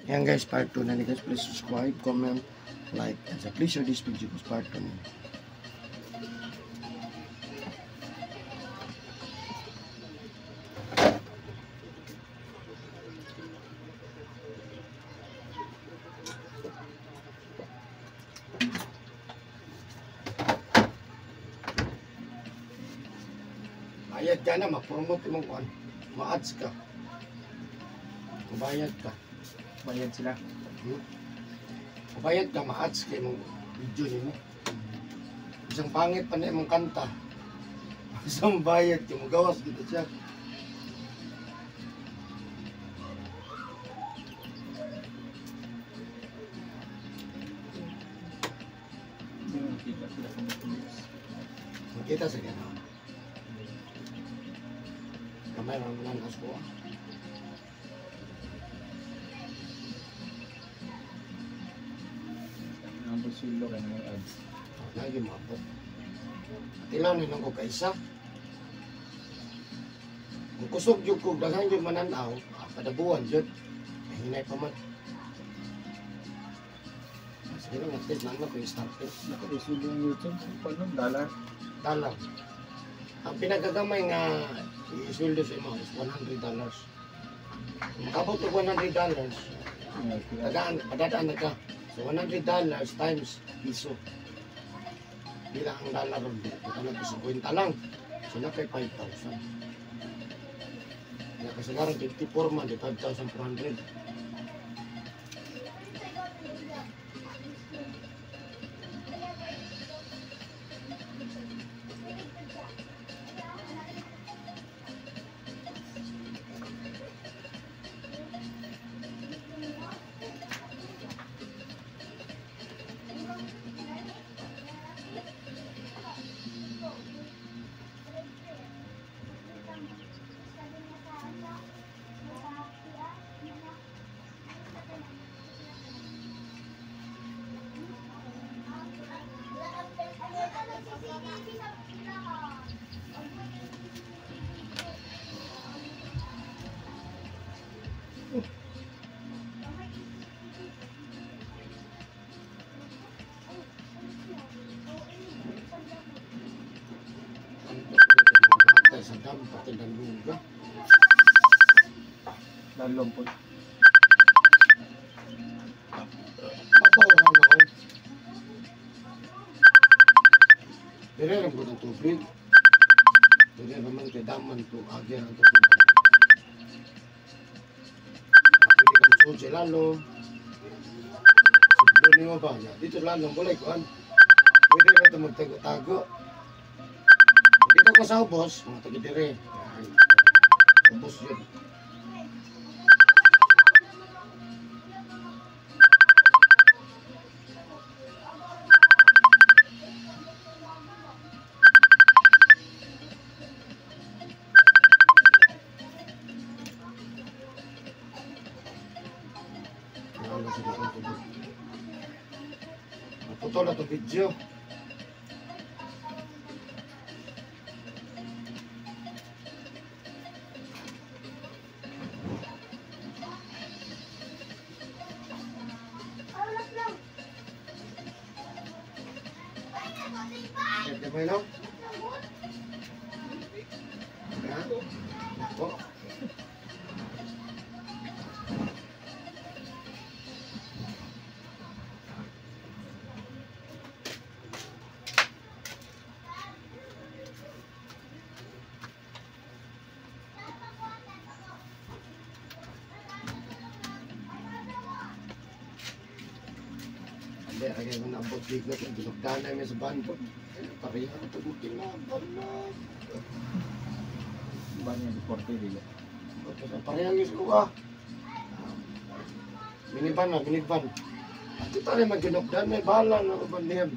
Yan guys, part 2 na ni guys. Please subscribe, comment, like, and please share this video guys, part 2 na. Bayad ka na, mag-promote mong kuhan. Ma-ads ka. Bayad ka. Bayad sila. Bayad ka, ma-ads ka mong video nimo. Isang pangit pa na mong kanta. Isang bayad ka, magawas kita siya. Hindi mo nakita sila sa mga police. Makita sa gano'n. Kamay lang lang kasko. Ang busillo kayo ng ads. Lagi mabot. Tilaw ni nang ko kaisa. Kung kusog yung kog, daghan yung mananaw, padabuhan yun. Hinay pa man. Sige lang, at least lang na ko yung start it. Nakabusillo yung YouTube. Paano? $1? Dollar. Ang pinagagamay nga isweldo sa imo is $100. Makabot og $100, padadaan na ka. So $100 times piso. Bila ang dollar ron, ito na piso 50 lang. So na kay 5,000. Nakasagaran 54 man, 5,400. Sa dam, pati daluga. Lalong po. Mabaw na ako. Dire lang po ng tubig. Dire naman kay daman to, agyan ang tubig. Pwede ka masunod sa lalo. Siguro niyo ba? Dito lalo, bulay ko. Pwede na ito magtago-tago. Dito ko sa ubos, mga tagidire. Ubos yun. Naputol na ito video. Pwede ba yun? Ha? Oh. Hindi, kaya kung naabot bigla kung dinugdanay mo sa banbon. Pareha ko ito kung kinaban na. Ba niya deporte dito? Pareha ko ah. Minivan na, minivan. At kita rin mag-dinugdanay, bahala na ko bandiyan.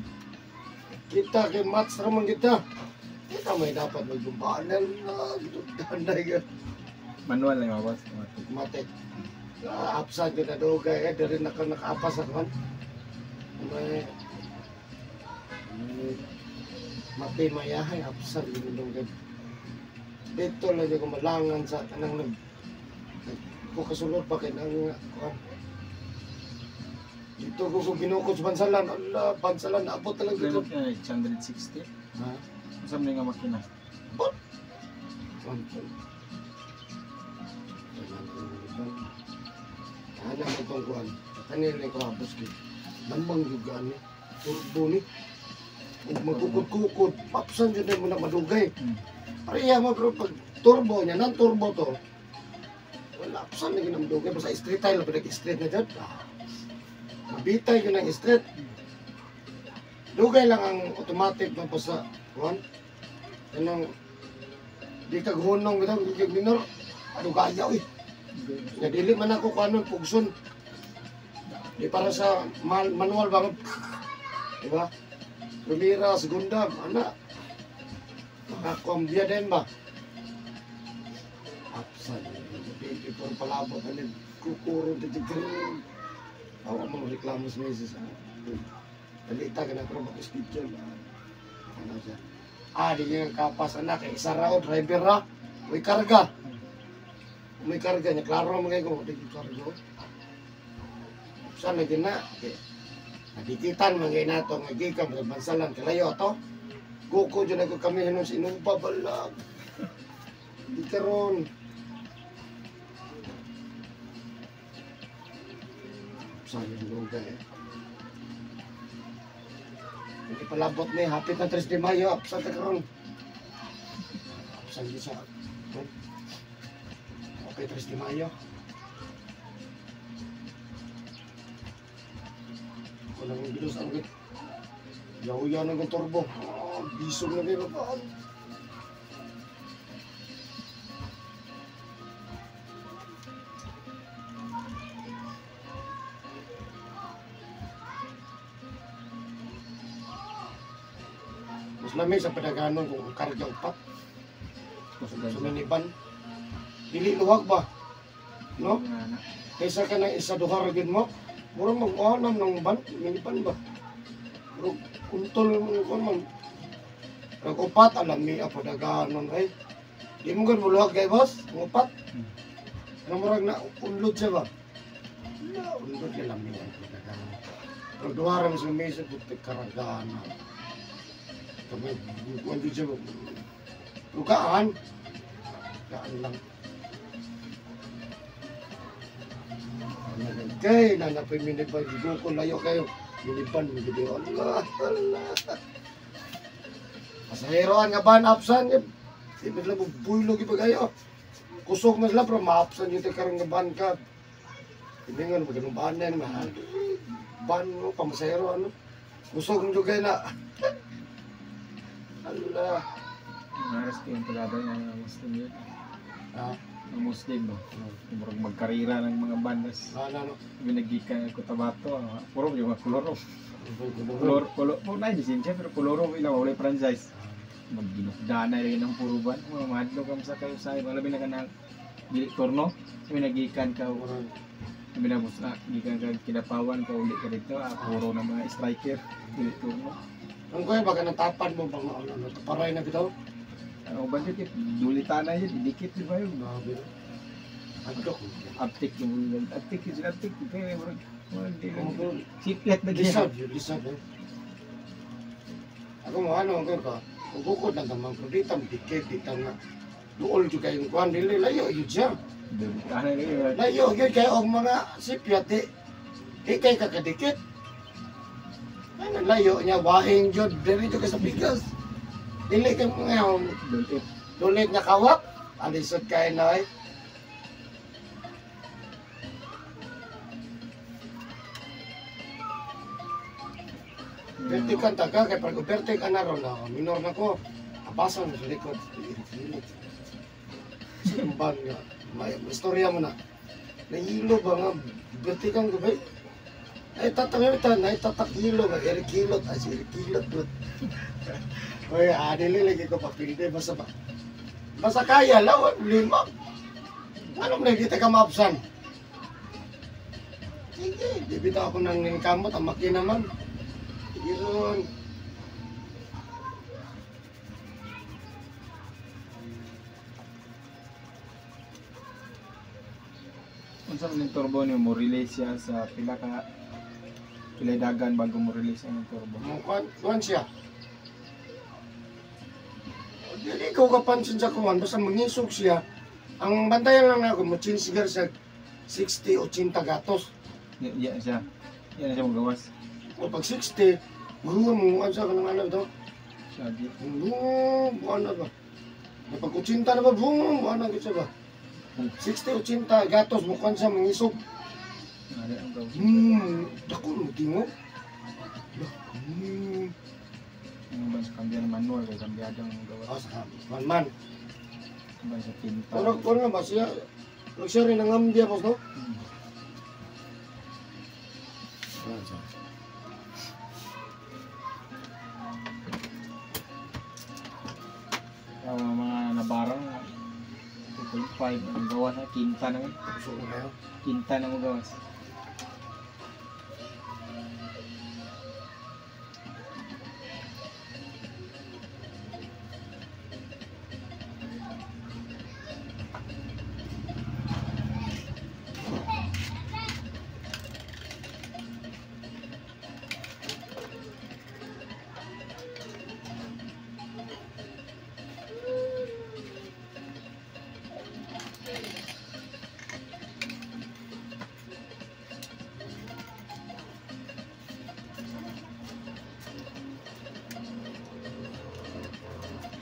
Kita kay Mats naman kita. Kita may dapat mag-bumbanan na, dinugdanay ka. Manual na yung awas. Matik. Apsa dyan na dugay, dari naka-apas ako. May mati mayahay apsa dyan. Dito lang yung malangan sa kanang ko kasulod pa kay nang Dito ko ginukod sa bansalan. Ala, bansalan, naabot talaga dito. Ganun ka, 860. Ha? Saan mo nga makina? Bot! Ano mo itong kuhan? Kanina ko hapos ko. Nambang juga ni. Turbo ni. Kung magkukod-kukod, papsan dyan mo na madugay. Pariya mo bro, pag turbo niya, non-turbo to. Wala, papsan na ginang madugay. Basta street tayo, pinag-street na dyan. Mabitay yun ang street. Dugay lang ang automatic na basta kuhan. Anong, di kaghunong ito, di kagminor. Ano gayaw eh. Nadili man ako kung anong pugson. Di para sa manual bang. Diba? Primera, segunda, anak. Makakuambia din ba? Apsan. Di puro palabot. Kukuro dito green. Ako mga reklamo sa meses. Dalita ka na pero mag-schedule. Ano siya? Di yung kapas anak. Isa raw, driver ra. May karga. May karga niya. Klaro mo kayo kung di karga. Saan na gina? Nadikitan mga inato. Nagikam sa bansalan. Kalayo to. Kuko dyan ako kami nung sinumpa balag. Di karon. Saan yung lugar eh. Hindi palabot na hapit na 3 de Mayo. Saan ka karon? Saan yung sa... Okay, 3 de Mayo. Walang bilos ang git. Yaw-yaw na ng turbo. Bisog na kayo ba? Mas lamig sa padaganon kung karga upat. Sa miniban. Dili luwag ba? No? Kaysa ka ng isa duha ragin mo. Murang mag-uanam ng miniban ba? Pero kuntol mo kung man. Nag-upat, alam niya padaganon ay. Di mo gan muluwag kay boss? Upat? Ano murag na unlod siya ba? Unlod ka lang niya padaganon. Pero duha rin sa mesa putik karaganan. Kami, kung di siya, lukaan. Lukaan lang. Kay, nanapay minipan, hindi ko layo kayo. Minipan, video. Allah, Allah. Masaheroan nga ba na-apsan? Hindi lang bubulog iba kayo. Kusog na sila, pero ma-apsan yung karang nga ban ka. Hindi nga, magandang ban na yan. Ban mo, pamasahero, ano? Kusog mo kayo na. Allah. Maras kayong palabay ng Muslim yun. Ha? Ang Muslim, no? Murag magkarira ng mga bandas. Ano? Binagikan ko Cotabato, puro yung mga koloro. Koloro, na lisensya, pero koloro, ilang wala franchise. Magginukdana rin ng puro ban. Madlo ka sa kayo sa iba. Labi na ka ng turno. Binagikan ka, binabos na, gikan ka kinapawan, paulit ka dito, puro ng mga striker, turno. Ang kuya, baka natapan mo bang ano, paray na bitaw? Ang bandit, dulitan na yun, idikit di ba yun? Grabe. Agdok. Aptik yung aptik, kaya siplet na Lisod, ganyan. yun, lisod eh. Ako mo ano, ang ka, kung bukod na tamang produitang dikit, ditang na, dool juga yung kuhan, dili, layo yun siya. Dulitan na yun. Layo yun, kaya ang mga sipyat, di kay kakadikit. Ano, layo niya, wahing yun, dito ka sa bigas. Dili ka mga Dulit. dulit niya kawak, alisod kayo na eh. Berti kan taga, kaya pag berti ka na ron, minor na ko, abasan sa likod. Simbang nga, may istorya mo na. Nahilo ba nga, berti kang gabay? Ay tatangalitan, ay tatakilo nga, irikilot, ay irikilot. Oy, adili lagi ko papilde, basta ba? Basta kaya, lawan, lima. Anong na, kita ka maapsan? Sige, bibita ako ng ningkamot, ang makina man. Yun. Kung saan yung turbo niyo mo, relay siya sa pila ka Pilay dagan bago mo release ang turbo. Kuhan siya. Dili ko kapansin sa kuhan, basta mangisog siya. Ang bantayan lang ako, mo-chinsigar sa 60-80 gatos. Yan siya. Yan siya magawas. O pag 60, buwan sa kanang ano ito. Lagi. Buwan na ba? Pag 80 na ba, buwan na siya ba? 60-80 gatos, bukan siya mangisog. Ano ang gawas? Dako mo tingog. Ang ban sa kambiyan manual kay kambiadang gawas. Man. Ban sa tinta. Pero na ba siya? Huwag siya rin ang ambya, boss, no? Yung mga nabarang 2.5 ang gawas na kinta naman. So, kayo? Kinta na mo gawas.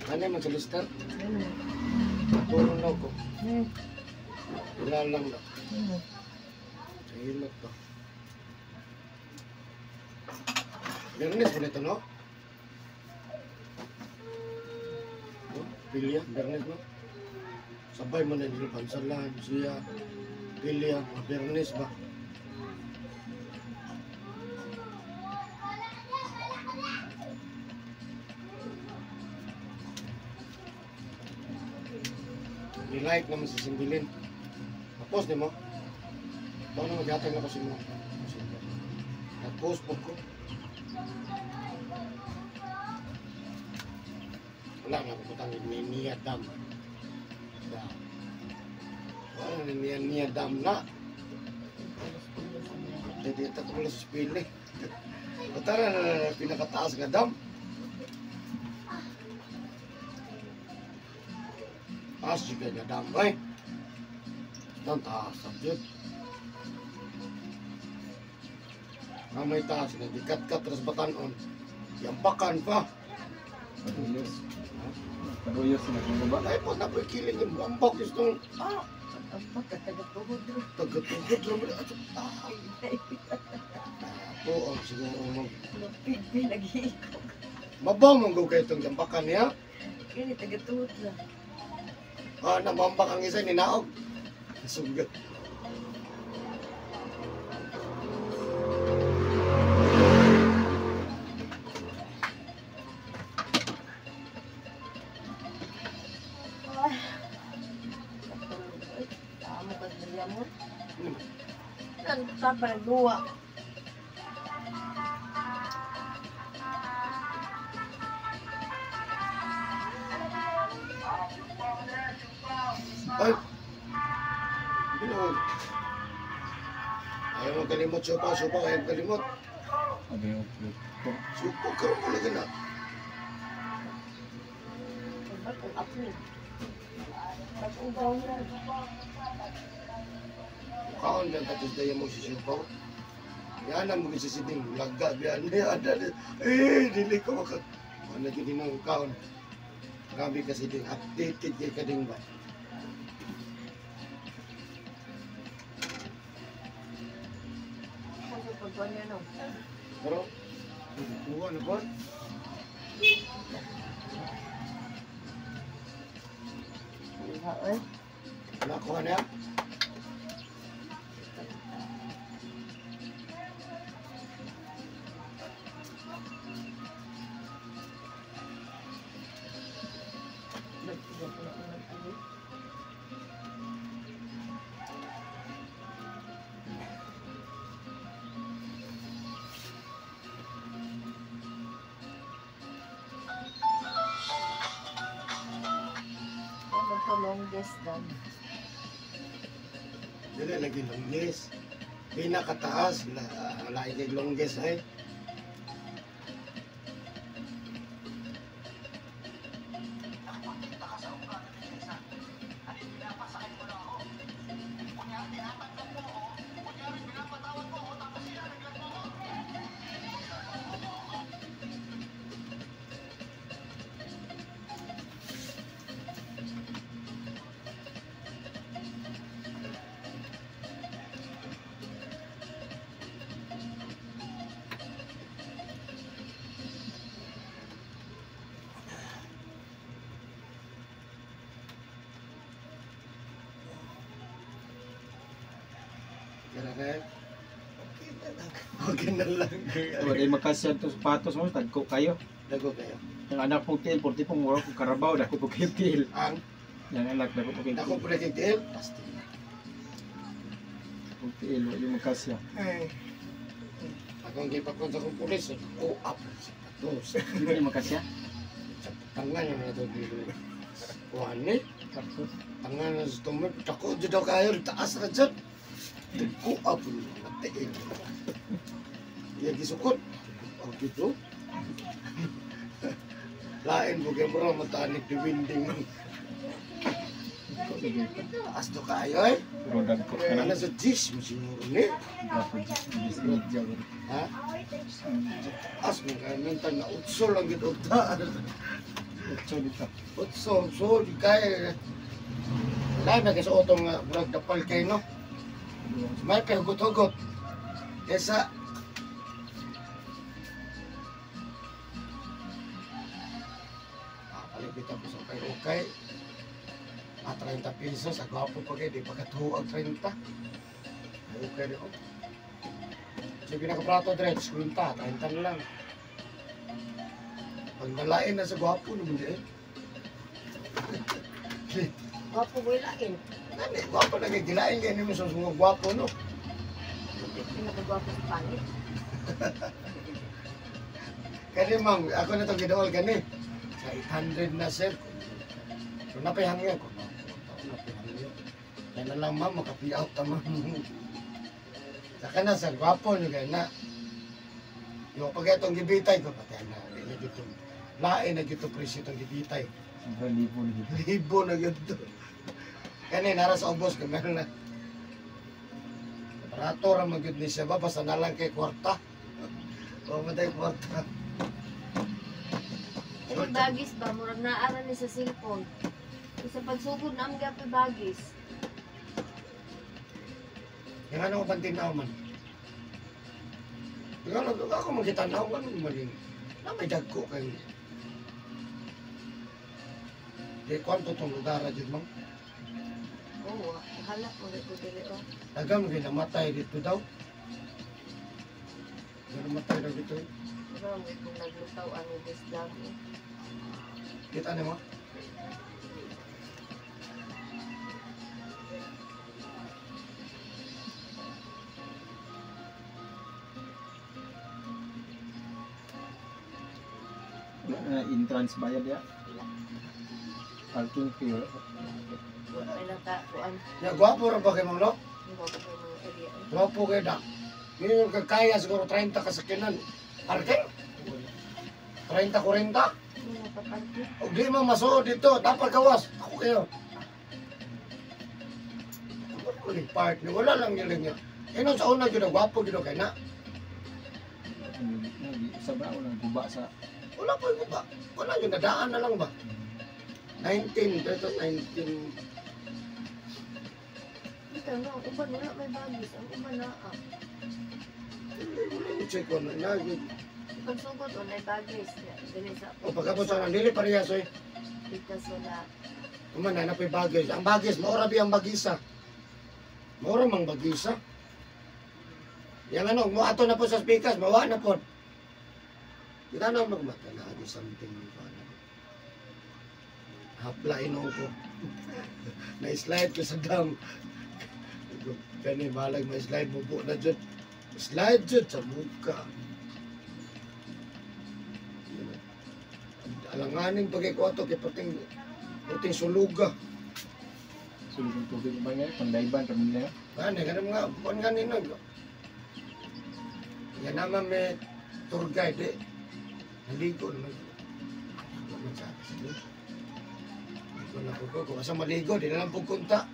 Ano yung mag-lister? Puro na ko. Wala lang na. Ayun na to. Bernes mo nito, no? Pilya, Bernes, no? Sabay mo na nila pansalan, siya, Pilya, Bernes ba? Like naman sa Simbilin. Tapos di mo. Ito na mag-hatag ako sa mo. Tapos po ko. Wala na puputang niya dam. Wala na niya dam na. Jadi ito ko mula sa spili. Patara na pinakataas nga dam. Taas juga na damay. Ang taas subject. May taas na dikat-kat terus batanon. Yampakan pa. Paduyos. Paduyos na kung ba? Ay po, napoy kiling yung buambak. Gustong, Ang taga-tuhod rin. tagatugod naman. Po, ang siguro mo. Lupid, nag-iikot. Mabaw mong gugay itong yampakan niya. Kini taga-tuhod lang. Namambak ang isa, ninaog. Sugat. Tama ka dali mo. Saan pa nagduwa? Ay! Binuhod. Ayaw mo kalimot, supa, ayaw mo kalimot. Sabi yung fruto. Supa, karoon mo lagi na. Ba't ang apo? Ba't ang gawin na? Kaon lang tapos daya mo si supa. Yan ang mga sisiding, laga, biyan. Dili ko maka. Ano din ang kaon. Grabe kasi din, updated kay kading ba. Ano pagkuhan niya no? Pero, buwan na ba? Eh? Nakuha niya? Ano to longest dan? Dili lagi lang, yes. pinakataas na lain kay longest ay. Kaya kaya, okay na lang. Wala yung makasya to sapatos mo, tagko kayo. Dago kayo. Yung anak po tiil, porti pong mura kong karabaw, dako po kayo tiil. Ang Yung anak, dako po kayo ako tiil. pala titil, pasti. Kung tiil, wala yung makasya. Ay. Akong gipakon sa kong pulis, up sa patos. Hindi yung makasya. Sa tangan yung mga ito dito. Kuhan eh. Tangan na sa tumay, tako dyan daw kayo, taas na dyan. Up yung mga tiin. Iya gisukot. O gitu. Lain mo kayo mo matanik di winding. Taas to kayo eh. Pero dagko ka Ano na. sa jis mo siguro ni? Dako, just media. Ha? Taas mo kayo, mental na utso lang gito. Utso dito. Utso, so di kaya. Lain na kayo sa otong murag dapal kayo no? May kahugot-hugot. Kesa palipit ako sa kay okay. 30 pesos, agwapo pa kayo, di pagkatuhag 30. Ay, okay rin ako. So, pinakaprato dred, 50, 30 na lang. Pag nalain na sa gwapo naman eh. Gwapo ko ilain. Nani, gwapo na kayo, gilain kayo naman sa mga gwapo, no? Pinakagwapo sa pangit. Kani ma'am, ako na itong ginool gani. Sa 800 na sir. So napayhangya ko. Napayhangya. Kaya na lang ma'am, makapi-out tamang. Saka na sir, gwapo nyo kayo na. Yung pag itong gibitay ko, patay na. Hindi na dito. Lain na dito presyo itong gibitay. Sobrang libo na dito. Libo na dito. Kani, nara sa ubos, meron na. Aparato ra magyud ni siya ba, basta na lang kay kwarta. O matay kwarta. Yung bagis ba, murag naara ni sa cellphone. Isa pagsugod na ang gapi bagis. Yung ano ko pantinaw man. Yung ano, ako magkitanaw man, maling. Na may dagko kayo. Di kwanto itong lugar na dyan, ma'am. Oo, halap mo rin ko dili o. Dagang namatay dito daw. Namatay daw dito. Pero mo kung naglutaw ang isda mo. Kita niyo mo? Wala na entrance bayad ya. Parking fee. Wala ay nakakuan. Ya, gwapo rin pa kayo, ma'am, no? Yung mga mga area. Gwapo kayo da. Yung kagkaya siguro 30 kasakinan. Parking? 30-40? Yung napapanti. Huwag di mo masuod dito. Dapat gawas. Ako kayo. Uling part niyo. Wala lang yun niya. Inon sa una yun, gwapo yun kayo na. Sa ba wala guba sa Wala po yung ba? Wala yun. Nadaan na lang ba? 19. Dito 19. Ito no, ang uban wala may bagis. Ang uban na Check ko na. pagsugod o may bagis. Dili sa O pagkapos sa nandili parehas eh. pitas wala. Kuman na po yung bagis. Ang bagis, maura ba ang bagisa? Maura mang bagisa. Yang ano, mo ato na po sa speakers, mawa na po. Kita na magmata na adi something. Haplain ko. Na-slide ko sa dam. Kani malag may slide bubo na dyan. Slide dyan sa muka. Alanganin pagkikwato kay puting suluga. sulod ng tubig ba nga pandayban kami nila. Ano, ganun nga, buwan nga nino. Kaya naman may tour guide eh. Naligo naman. Naman sa akin. Sige. Naligo na po ko. Kung asa maligo, di na lang pupunta.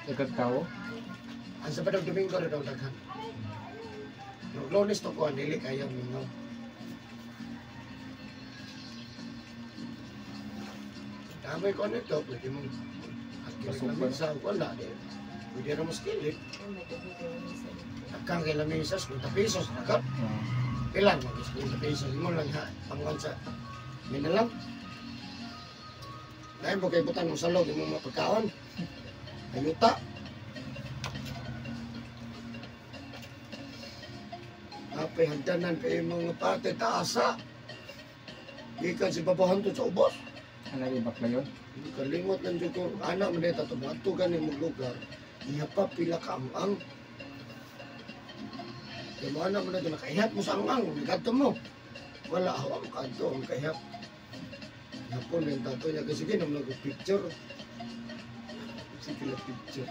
Nagkagkaw. Ang Sabado Domingo na daw daghan. Yung Lunes to ko, dili kaya mingaw. Damay ko nito, pwede mong akilig namin sa wala. Pwede na mas kilig. Nagkang kay lamisas, 50 pesos. Nagkap. Ilan? 50 pesos. Mo lang ha. Panguhan sa minalang. Dahil mo kay butang mo sa log, yung mga pagkaon. Ayuta. Apay hagdanan pa yung mga pati taasa. Ikan si babahan to sa ubos. Ano yung bakla yun? Kalimot lang dyan ko. Anak mo neta ito. Matugan yung lugar. Iya pa pila ka ang. Kaya mo anak mo na ito. Nakahihat mo sa ang. Nagkato mo. Wala ako ang kanto. Ang kahihat. Yapon yung tato niya. Kasi ginam nag-picture. Sige na picture.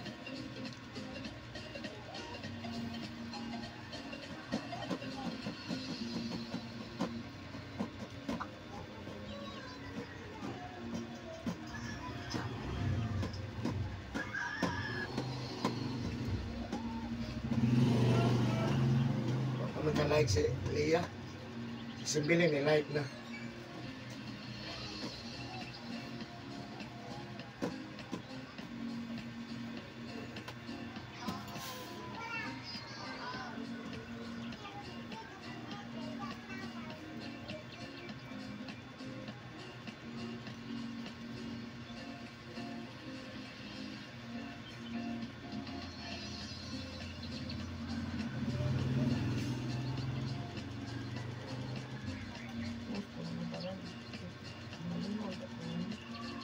Like si Leah, si Billy ni like na.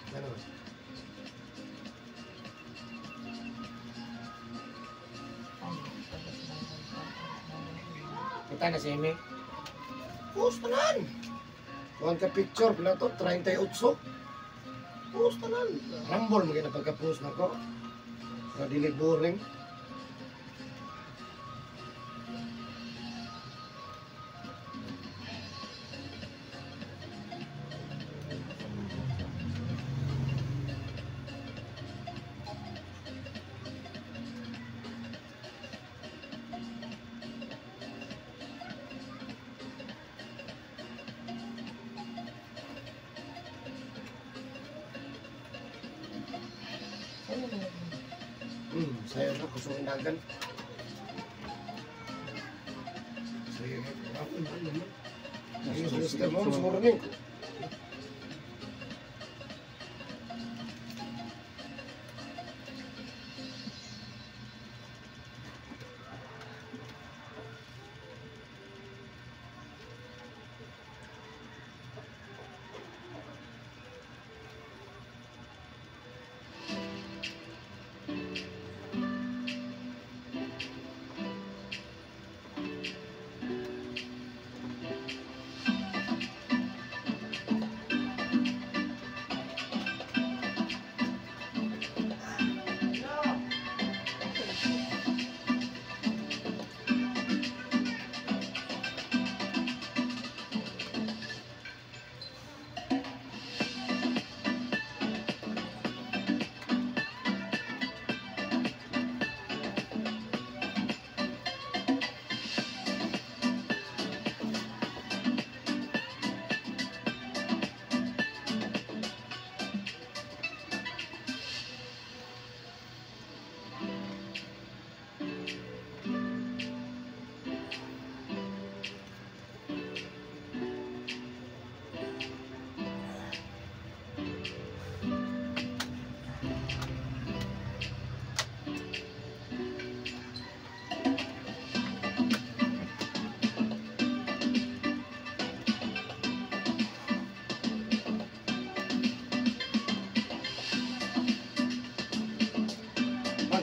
Ano? Kita na si Amy. Post tanan. Kuhan ka picture pala to, 38. Post tanan. Rambol mo na pagka-post na ko. Sa dili boring. Saya na kusong dagan. Saya na ako naman. Ayun sa lister mo, siguro rin.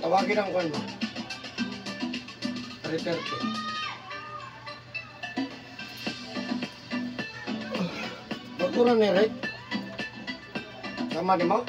Tawagin ang kwan mo. 3:30. Magkurang ni Rick. Sama di mo?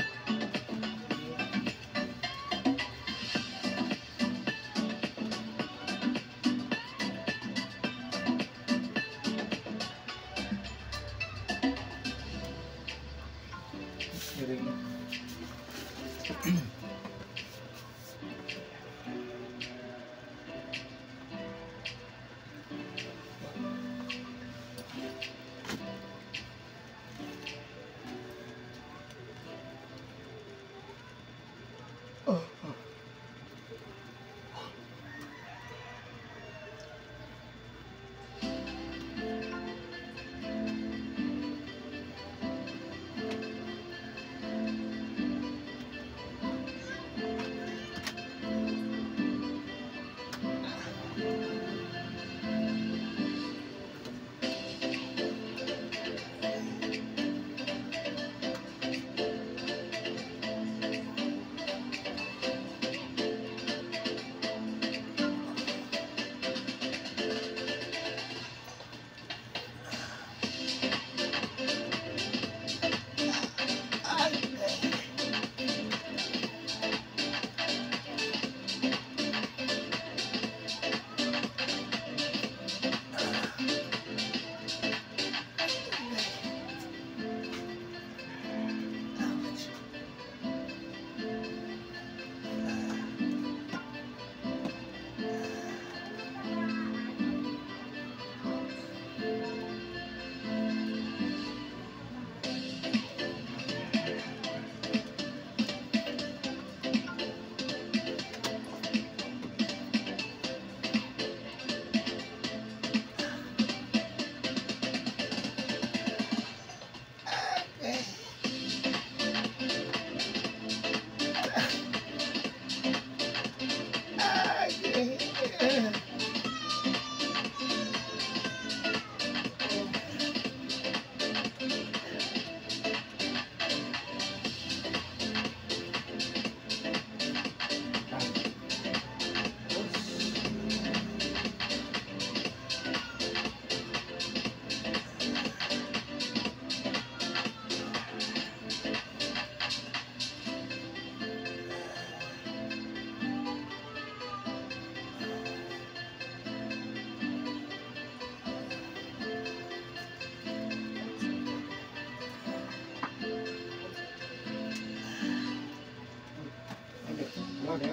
Ada.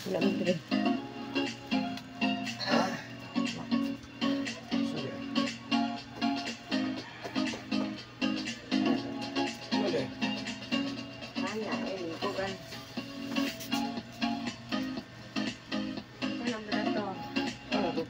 Wala mo dire. Sorry. Ada. Ana, kugan. Ano ba to? Ano to?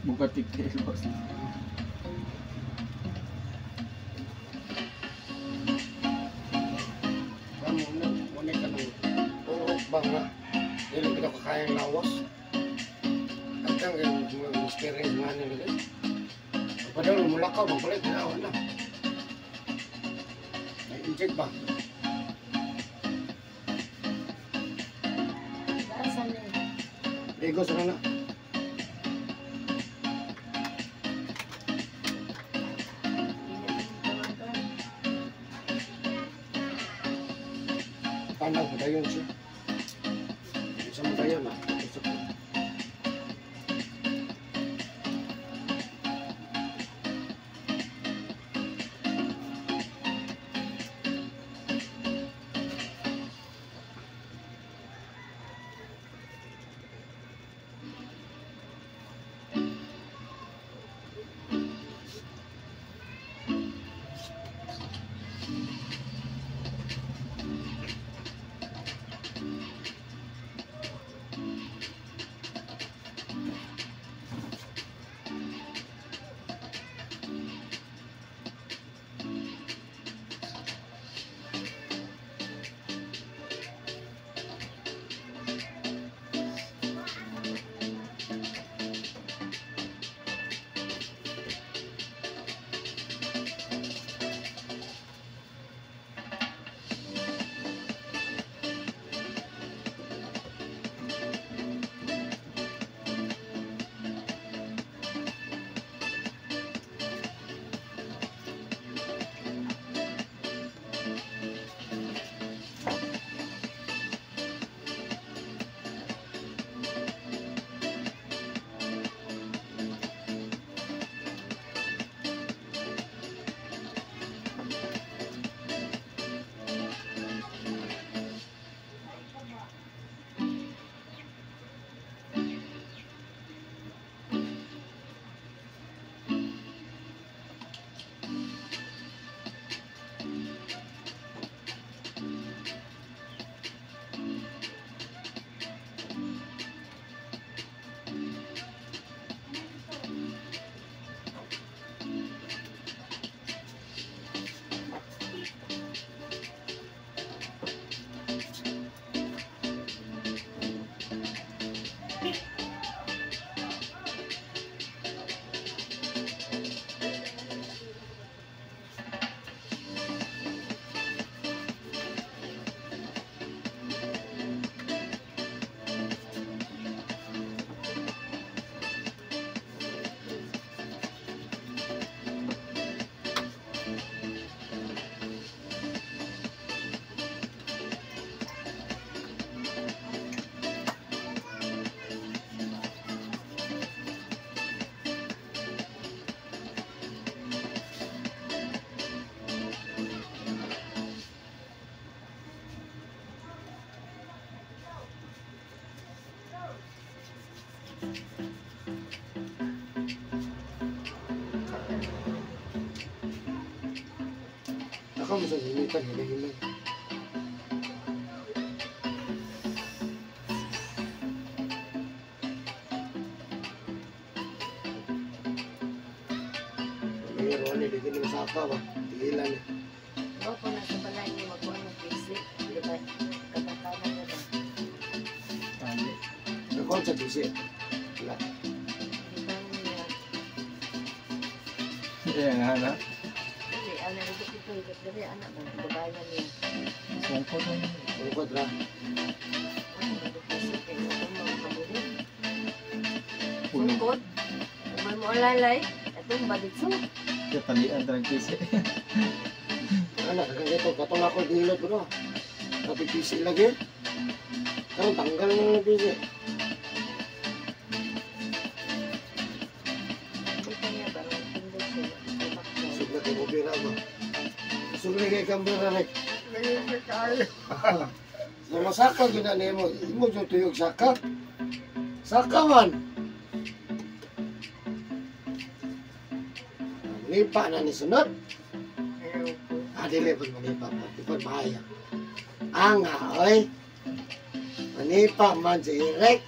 Buka tiket bos. Kamu mo ka ng urok bang na. Dili kita kakayang lawas. Katang yung experience nga nila. Padahal mulakaw magpalit na wala. May inject ba? Asa ni? Ligo sa na. Pandag mo dayon siya. Isa mo dayon na. Gusto ko. Ako sa sinitan, hila-hila. Pero ano, di ko masaka ba? Tigilan eh. O, kung nasa balay niya magkuha ng visit, di ba? Kapatanan na ba? Tali. Nakon sa bisi. Wala. Di ba niya? Yan, ana. Hindi, anak ito, dari anak mo, babayan niya. Sungkot ang Tungkod ra. Ano, nag-visit, eh, ano mga kabuli. puno. Sungkod, umay mo alalay, itong balitso. Kaya talian talagang kisi. Anak, kaya ito, katong ako dihilot bro. Kapipisi lagi. Karong tanggal na pisi. Kita niya, parang tindog siya, tumakbo. Sugla kay Bobira ba? Sugla kay Kambira rek. Sa masaka gina nimo, imo yung tuyog saka. Saka man. Nipa na ni sunod. Ayaw ko. Adili pag manipa pa, di pa bahaya. Anga, oy. Manipa man si Irek.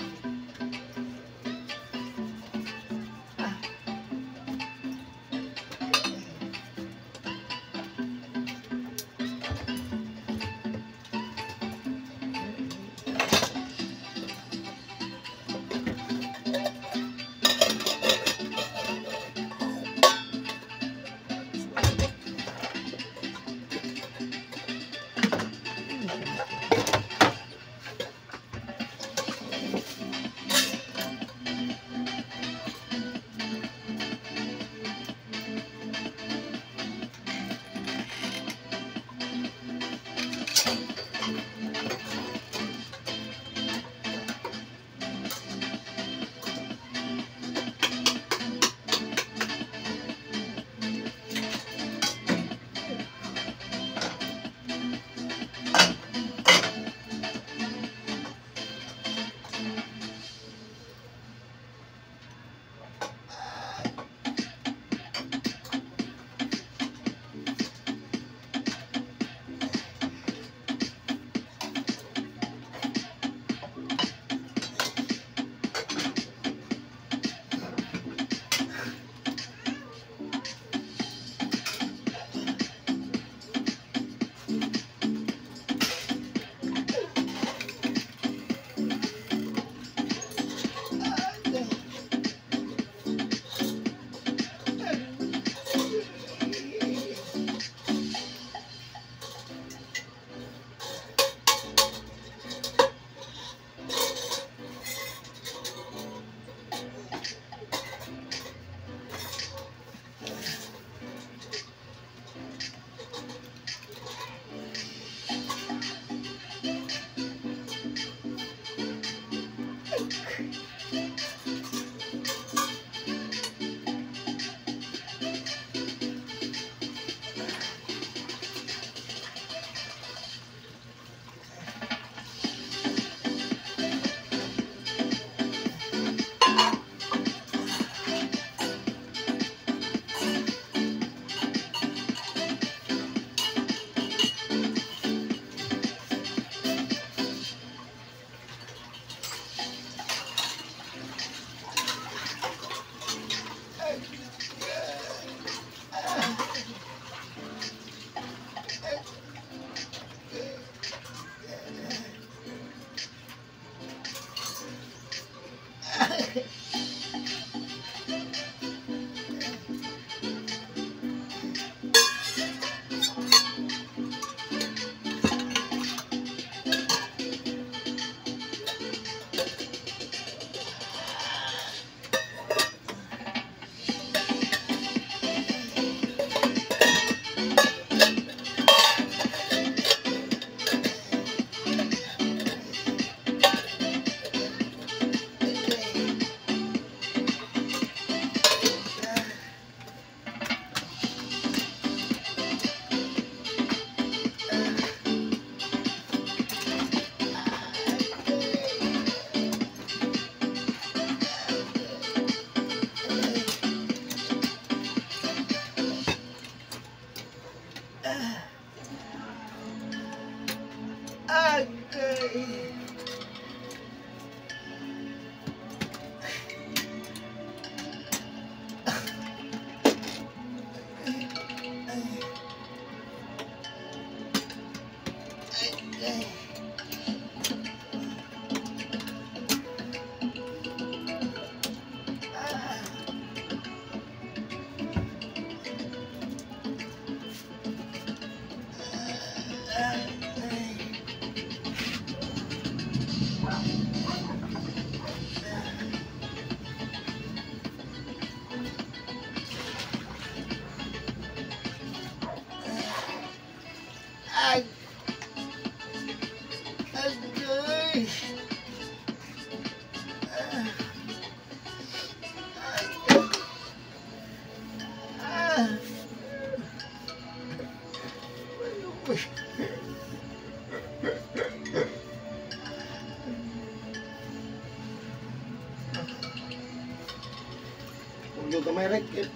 yung kamay racket.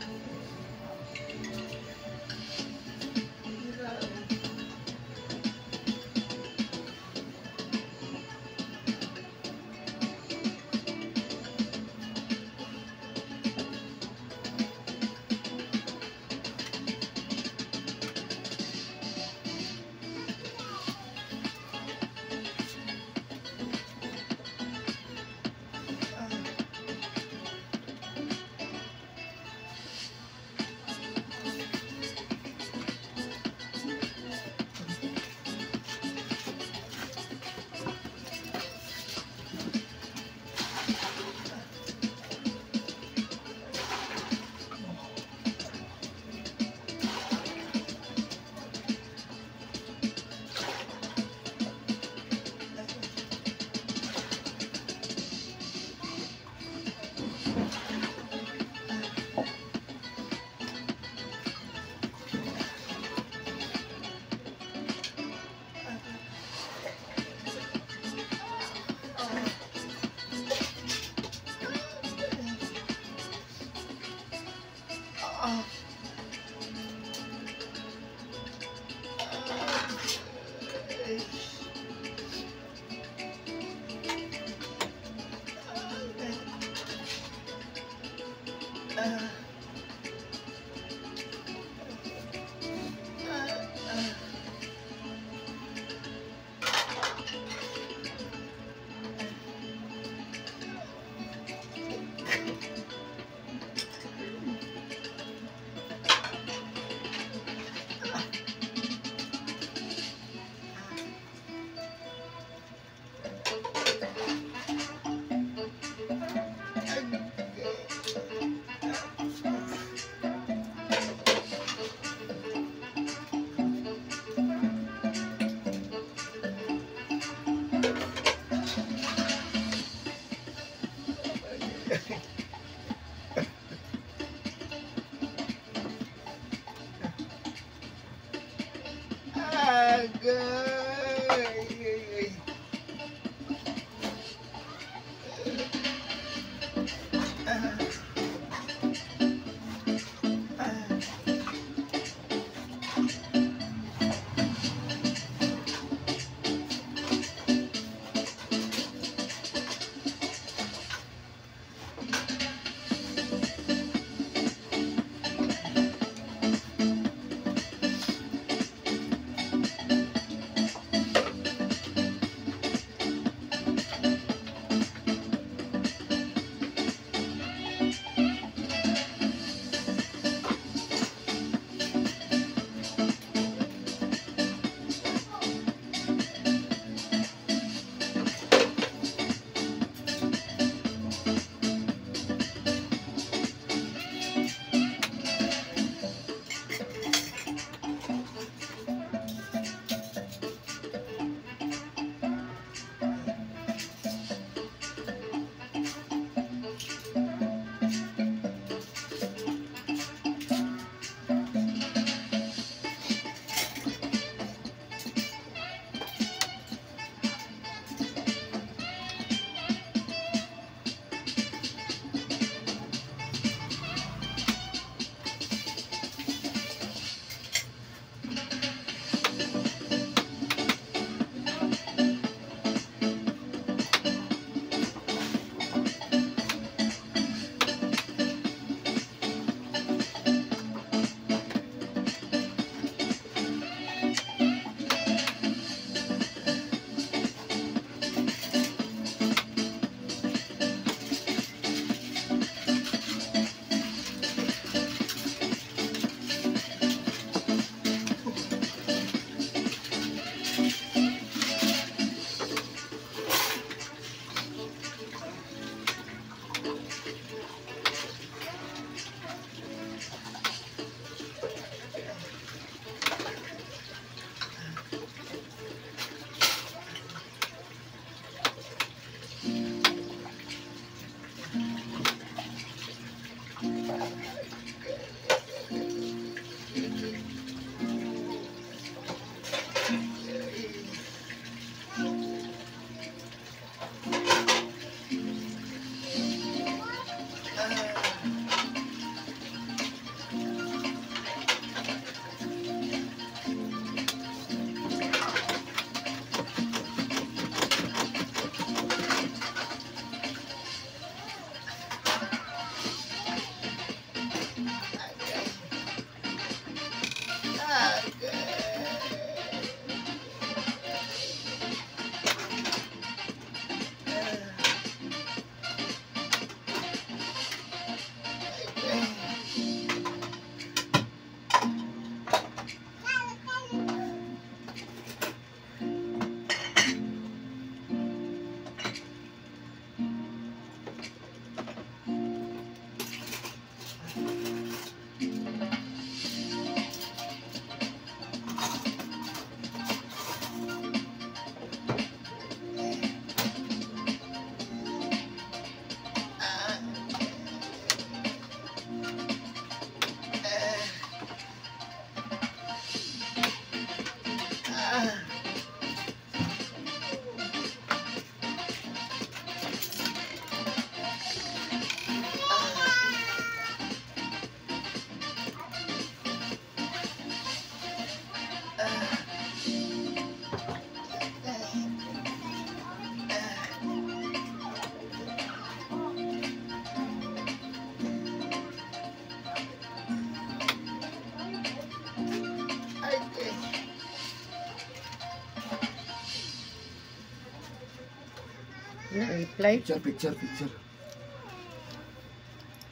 Wala reply. Picture.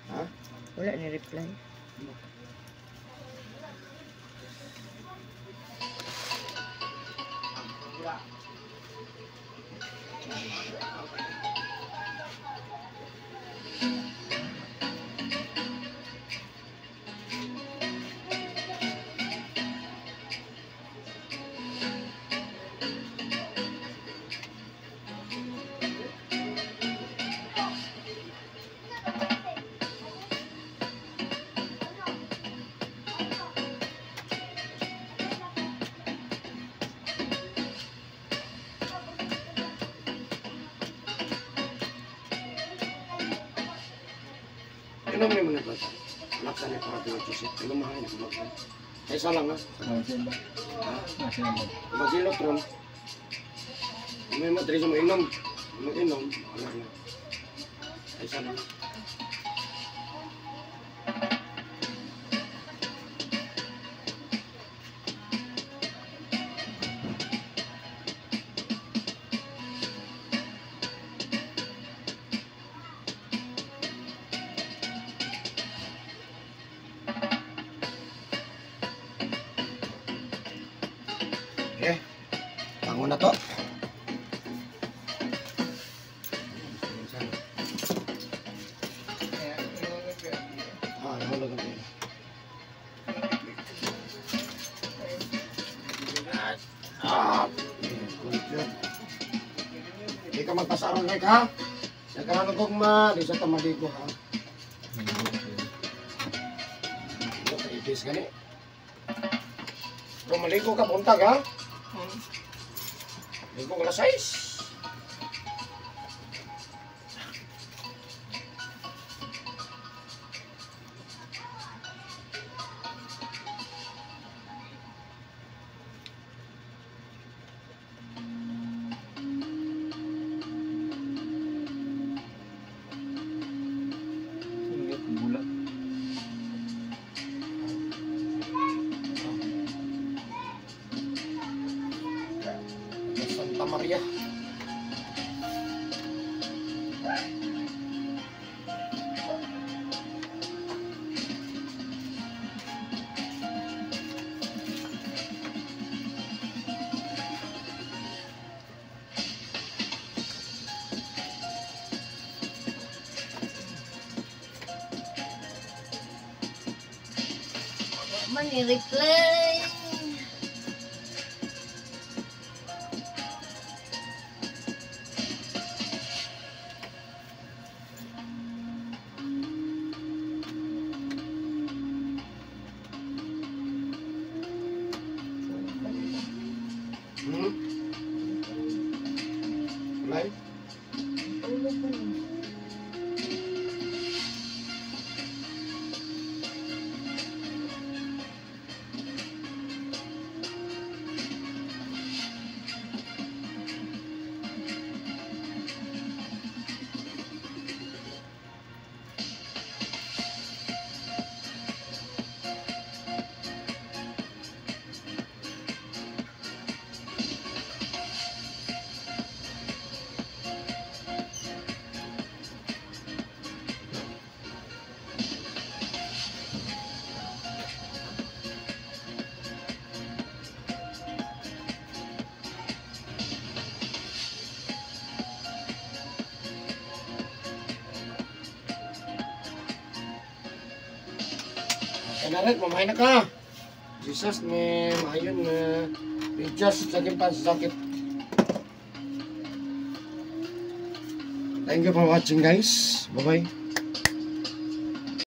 Ha? Wala ni reply. Inom ni mo na ba? Laksan ni para pinag-chisip. Inom mahal ni kumagsan. Ay, isa lang ha. Masya Allah. Magsilot ron. May matri sa mo inom. Mag-inom. Wala na. Ay, isa lang. Okay. Bangun na to. Nahulog ang pila. Hindi ka magpasarong kay ka. Nagkaroon kong di sa tamaligo ha. Ibis gani. Kung maligo ka, buntag ha. Ligo ka na size. Bulat. Santa Maria. Man i-reply. Live? Tulog pa niya. Kanaret, mamahay na ka. Jesus, may mahayon na readjust sa aking pansakit. Thank you for watching guys. Bye-bye.